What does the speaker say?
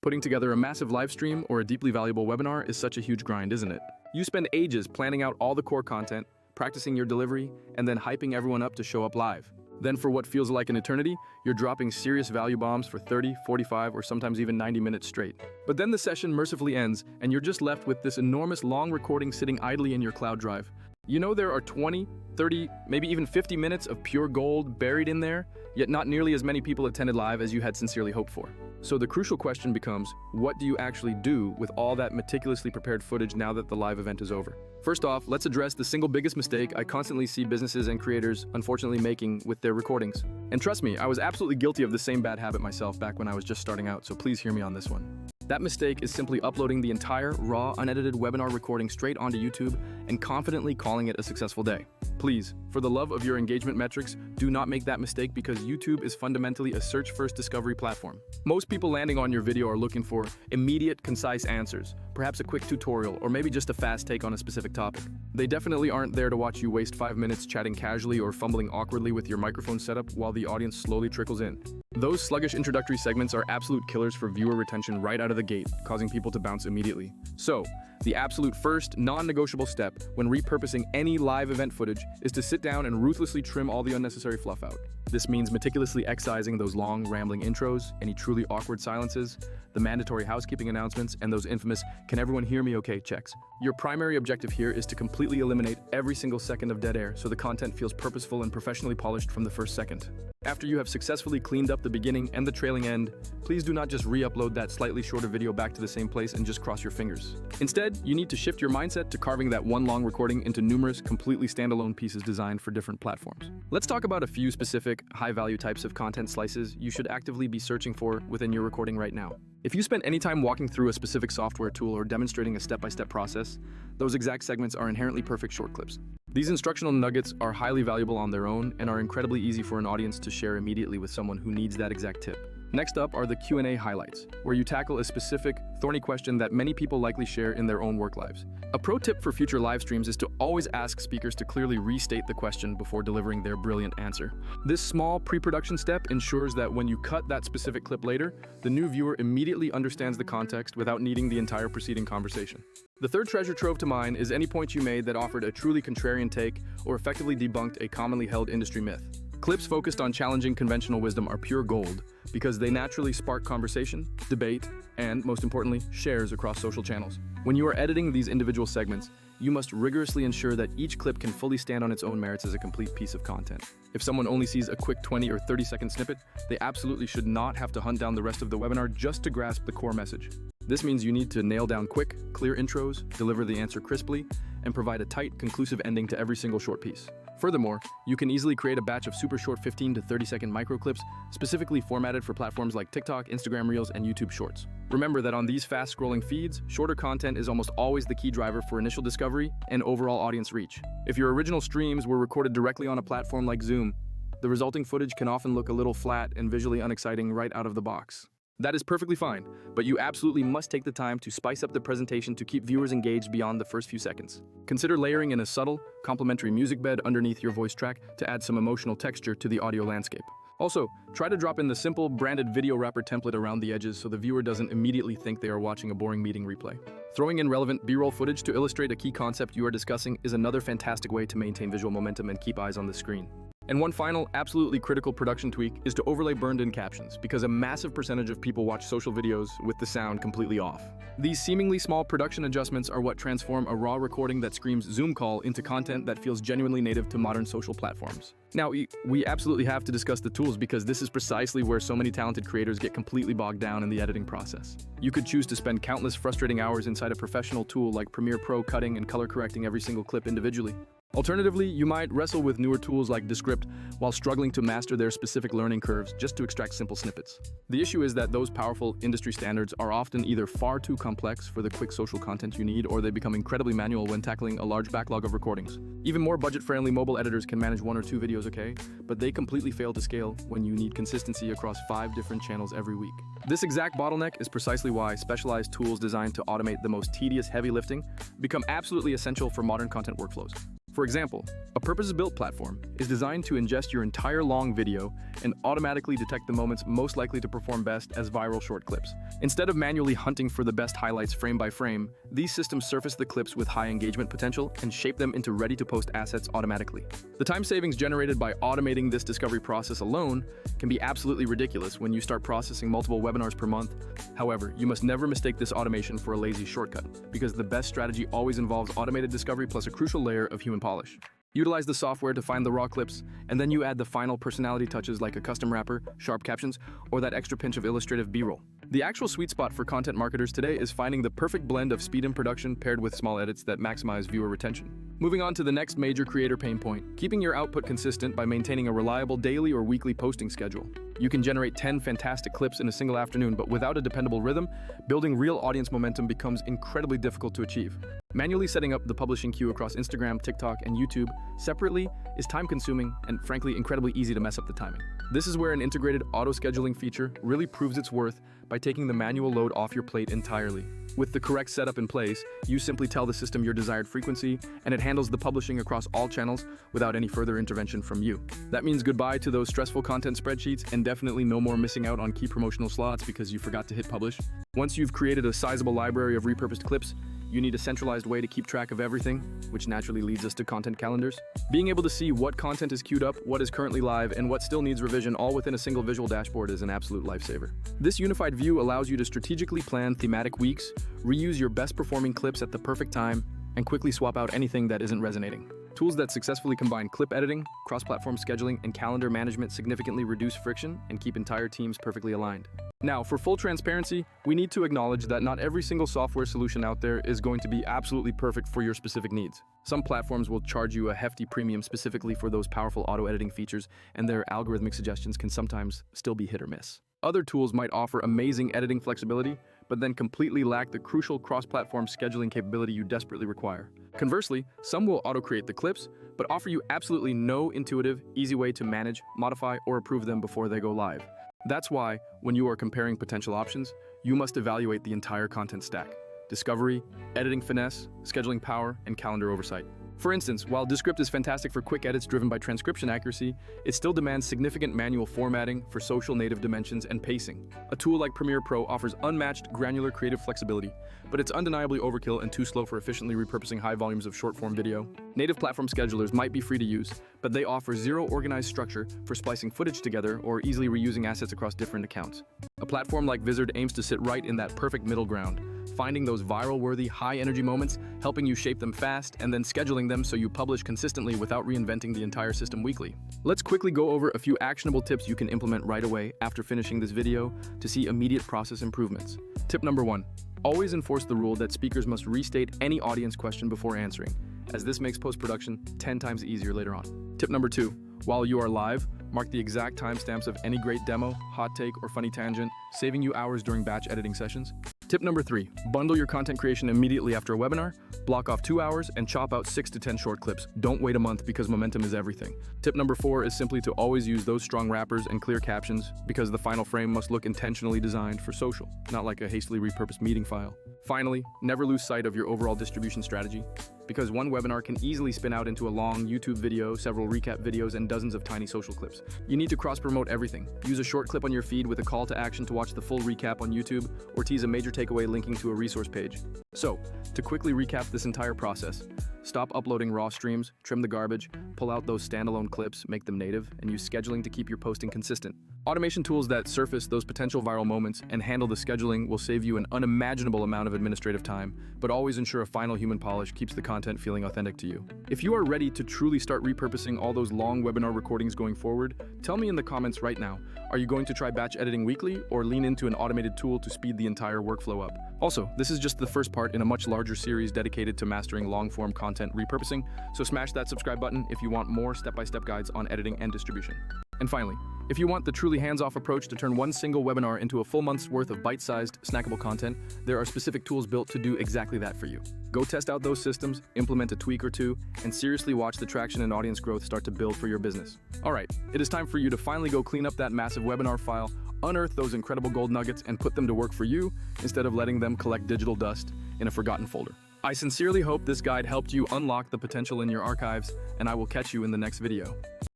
Putting together a massive live stream or a deeply valuable webinar is such a huge grind, isn't it? You spend ages planning out all the core content, practicing your delivery, and then hyping everyone up to show up live. Then for what feels like an eternity, you're dropping serious value bombs for 30, 45, or sometimes even 90 minutes straight. But then the session mercifully ends, and you're just left with this enormous long recording sitting idly in your cloud drive. You know there are 20, 30, maybe even 50 minutes of pure gold buried in there, yet not nearly as many people attended live as you had sincerely hoped for. So the crucial question becomes, what do you actually do with all that meticulously prepared footage now that the live event is over? First off, let's address the single biggest mistake I constantly see businesses and creators unfortunately making with their recordings. And trust me, I was absolutely guilty of the same bad habit myself back when I was just starting out, so please hear me on this one. That mistake is simply uploading the entire, raw, unedited webinar recording straight onto YouTube and confidently calling it a successful day. Please, for the love of your engagement metrics, do not make that mistake because YouTube is fundamentally a search-first discovery platform. Most people landing on your video are looking for immediate, concise answers, perhaps a quick tutorial, or maybe just a fast take on a specific topic. They definitely aren't there to watch you waste 5 minutes chatting casually or fumbling awkwardly with your microphone setup while the audience slowly trickles in. Those sluggish introductory segments are absolute killers for viewer retention right out of the gate, causing people to bounce immediately. So, the absolute first, non-negotiable step when repurposing any live event footage is to sit down and ruthlessly trim all the unnecessary fluff out. This means meticulously excising those long, rambling intros, any truly awkward silences, the mandatory housekeeping announcements, and those infamous "can everyone hear me okay" checks. Your primary objective here is to completely eliminate every single second of dead air so the content feels purposeful and professionally polished from the first second. After you have successfully cleaned up the beginning and the trailing end, please do not just re-upload that slightly shorter video back to the same place and just cross your fingers. Instead, you need to shift your mindset to carving that one long recording into numerous, completely standalone pieces designed for different platforms. Let's talk about a few specific, high-value types of content slices you should actively be searching for within your recording right now. If you spend any time walking through a specific software tool or demonstrating a step-by-step process, those exact segments are inherently perfect short clips. These instructional nuggets are highly valuable on their own and are incredibly easy for an audience to share immediately with someone who needs that exact tip. Next up are the Q&A highlights, where you tackle a specific, thorny question that many people likely share in their own work lives. A pro tip for future live streams is to always ask speakers to clearly restate the question before delivering their brilliant answer. This small pre-production step ensures that when you cut that specific clip later, the new viewer immediately understands the context without needing the entire preceding conversation. The third treasure trove to mine is any point you made that offered a truly contrarian take or effectively debunked a commonly held industry myth. Clips focused on challenging conventional wisdom are pure gold because they naturally spark conversation, debate, and, most importantly, shares across social channels. When you are editing these individual segments, you must rigorously ensure that each clip can fully stand on its own merits as a complete piece of content. If someone only sees a quick 20 or 30-second snippet, they absolutely should not have to hunt down the rest of the webinar just to grasp the core message. This means you need to nail down quick, clear intros, deliver the answer crisply, and provide a tight, conclusive ending to every single short piece. Furthermore, you can easily create a batch of super short 15 to 30-second microclips specifically formatted for platforms like TikTok, Instagram Reels, and YouTube Shorts. Remember that on these fast-scrolling feeds, shorter content is almost always the key driver for initial discovery and overall audience reach. If your original streams were recorded directly on a platform like Zoom, the resulting footage can often look a little flat and visually unexciting right out of the box. That is perfectly fine, but you absolutely must take the time to spice up the presentation to keep viewers engaged beyond the first few seconds. Consider layering in a subtle, complementary music bed underneath your voice track to add some emotional texture to the audio landscape. Also, try to drop in the simple, branded video wrapper template around the edges so the viewer doesn't immediately think they are watching a boring meeting replay. Throwing in relevant B-roll footage to illustrate a key concept you are discussing is another fantastic way to maintain visual momentum and keep eyes on the screen. And one final, absolutely critical production tweak is to overlay burned-in captions, because a massive percentage of people watch social videos with the sound completely off. These seemingly small production adjustments are what transform a raw recording that screams Zoom call into content that feels genuinely native to modern social platforms. Now, we absolutely have to discuss the tools because this is precisely where so many talented creators get completely bogged down in the editing process. You could choose to spend countless frustrating hours inside a professional tool like Premiere Pro cutting and color correcting every single clip individually. Alternatively, you might wrestle with newer tools like Descript while struggling to master their specific learning curves just to extract simple snippets. The issue is that those powerful industry standards are often either far too complex for the quick social content you need, or they become incredibly manual when tackling a large backlog of recordings. Even more budget-friendly mobile editors can manage 1 or 2 videos okay, but they completely fail to scale when you need consistency across 5 different channels every week. This exact bottleneck is precisely why specialized tools designed to automate the most tedious heavy lifting become absolutely essential for modern content workflows. For example, a purpose-built platform is designed to ingest your entire long video and automatically detect the moments most likely to perform best as viral short clips. Instead of manually hunting for the best highlights frame by frame, these systems surface the clips with high engagement potential and shape them into ready-to-post assets automatically. The time savings generated by automating this discovery process alone can be absolutely ridiculous when you start processing multiple webinars per month. However, you must never mistake this automation for a lazy shortcut, because the best strategy always involves automated discovery plus a crucial layer of human polish. Utilize the software to find the raw clips, and then you add the final personality touches like a custom wrapper, sharp captions, or that extra pinch of illustrative B-roll. The actual sweet spot for content marketers today is finding the perfect blend of speed in production paired with small edits that maximize viewer retention. Moving on to the next major creator pain point, keeping your output consistent by maintaining a reliable daily or weekly posting schedule. You can generate 10 fantastic clips in a single afternoon, but without a dependable rhythm, building real audience momentum becomes incredibly difficult to achieve. Manually setting up the publishing queue across Instagram, TikTok, and YouTube separately is time-consuming and, frankly, incredibly easy to mess up the timing. This is where an integrated auto-scheduling feature really proves its worth by taking the manual load off your plate entirely. With the correct setup in place, you simply tell the system your desired frequency, and it handles the publishing across all channels without any further intervention from you. That means goodbye to those stressful content spreadsheets and definitely no more missing out on key promotional slots because you forgot to hit publish. Once you've created a sizable library of repurposed clips, you need a centralized way to keep track of everything, which naturally leads us to content calendars. Being able to see what content is queued up, what is currently live, and what still needs revision all within a single visual dashboard is an absolute lifesaver. This unified view allows you to strategically plan thematic weeks, reuse your best performing clips at the perfect time, and quickly swap out anything that isn't resonating. Tools that successfully combine clip editing, cross-platform scheduling, and calendar management significantly reduce friction and keep entire teams perfectly aligned. Now, for full transparency, we need to acknowledge that not every single software solution out there is going to be absolutely perfect for your specific needs. Some platforms will charge you a hefty premium specifically for those powerful auto-editing features, and their algorithmic suggestions can sometimes still be hit or miss. Other tools might offer amazing editing flexibility, but then completely lack the crucial cross-platform scheduling capability you desperately require. Conversely, some will auto-create the clips, but offer you absolutely no intuitive, easy way to manage, modify, or approve them before they go live. That's why, when you are comparing potential options, you must evaluate the entire content stack: discovery, editing finesse, scheduling power, and calendar oversight. For instance, while Descript is fantastic for quick edits driven by transcription accuracy, it still demands significant manual formatting for social native dimensions and pacing. A tool like Premiere Pro offers unmatched granular creative flexibility, but it's undeniably overkill and too slow for efficiently repurposing high volumes of short-form video. Native platform schedulers might be free to use, but they offer zero organized structure for splicing footage together or easily reusing assets across different accounts. A platform like Vizard aims to sit right in that perfect middle ground, finding those viral-worthy, high-energy moments, helping you shape them fast, and then scheduling them so you publish consistently without reinventing the entire system weekly. Let's quickly go over a few actionable tips you can implement right away after finishing this video to see immediate process improvements. Tip number 1. Always enforce the rule that speakers must restate any audience question before answering, as this makes post-production 10 times easier later on. Tip number 2. While you are live, mark the exact timestamps of any great demo, hot take, or funny tangent, saving you hours during batch editing sessions. Tip number 3, bundle your content creation immediately after a webinar, block off 2 hours, and chop out 6 to 10 short clips. Don't wait a month because momentum is everything. Tip number 4 is simply to always use those strong wrappers and clear captions because the final frame must look intentionally designed for social, not like a hastily repurposed meeting file. Finally, never lose sight of your overall distribution strategy, because one webinar can easily spin out into a long YouTube video, several recap videos, and dozens of tiny social clips. You need to cross-promote everything. Use a short clip on your feed with a call to action to watch the full recap on YouTube, or tease a major takeaway linking to a resource page. So, to quickly recap this entire process, stop uploading raw streams, trim the garbage, pull out those standalone clips, make them native, and use scheduling to keep your posting consistent. Automation tools that surface those potential viral moments and handle the scheduling will save you an unimaginable amount of administrative time, but always ensure a final human polish keeps the content feeling authentic to you. If you are ready to truly start repurposing all those long webinar recordings going forward, tell me in the comments right now. Are you going to try batch editing weekly or lean into an automated tool to speed the entire workflow up? Also, this is just the first part in a much larger series dedicated to mastering long-form content repurposing, so smash that subscribe button if you want more step-by-step guides on editing and distribution. And finally, if you want the truly hands-off approach to turn one single webinar into a full month's worth of bite-sized, snackable content, there are specific tools built to do exactly that for you. Go test out those systems, implement a tweak or two, and seriously watch the traction and audience growth start to build for your business. All right, it is time for you to finally go clean up that massive webinar file, unearth those incredible gold nuggets, and put them to work for you instead of letting them collect digital dust in a forgotten folder. I sincerely hope this guide helped you unlock the potential in your archives, and I will catch you in the next video.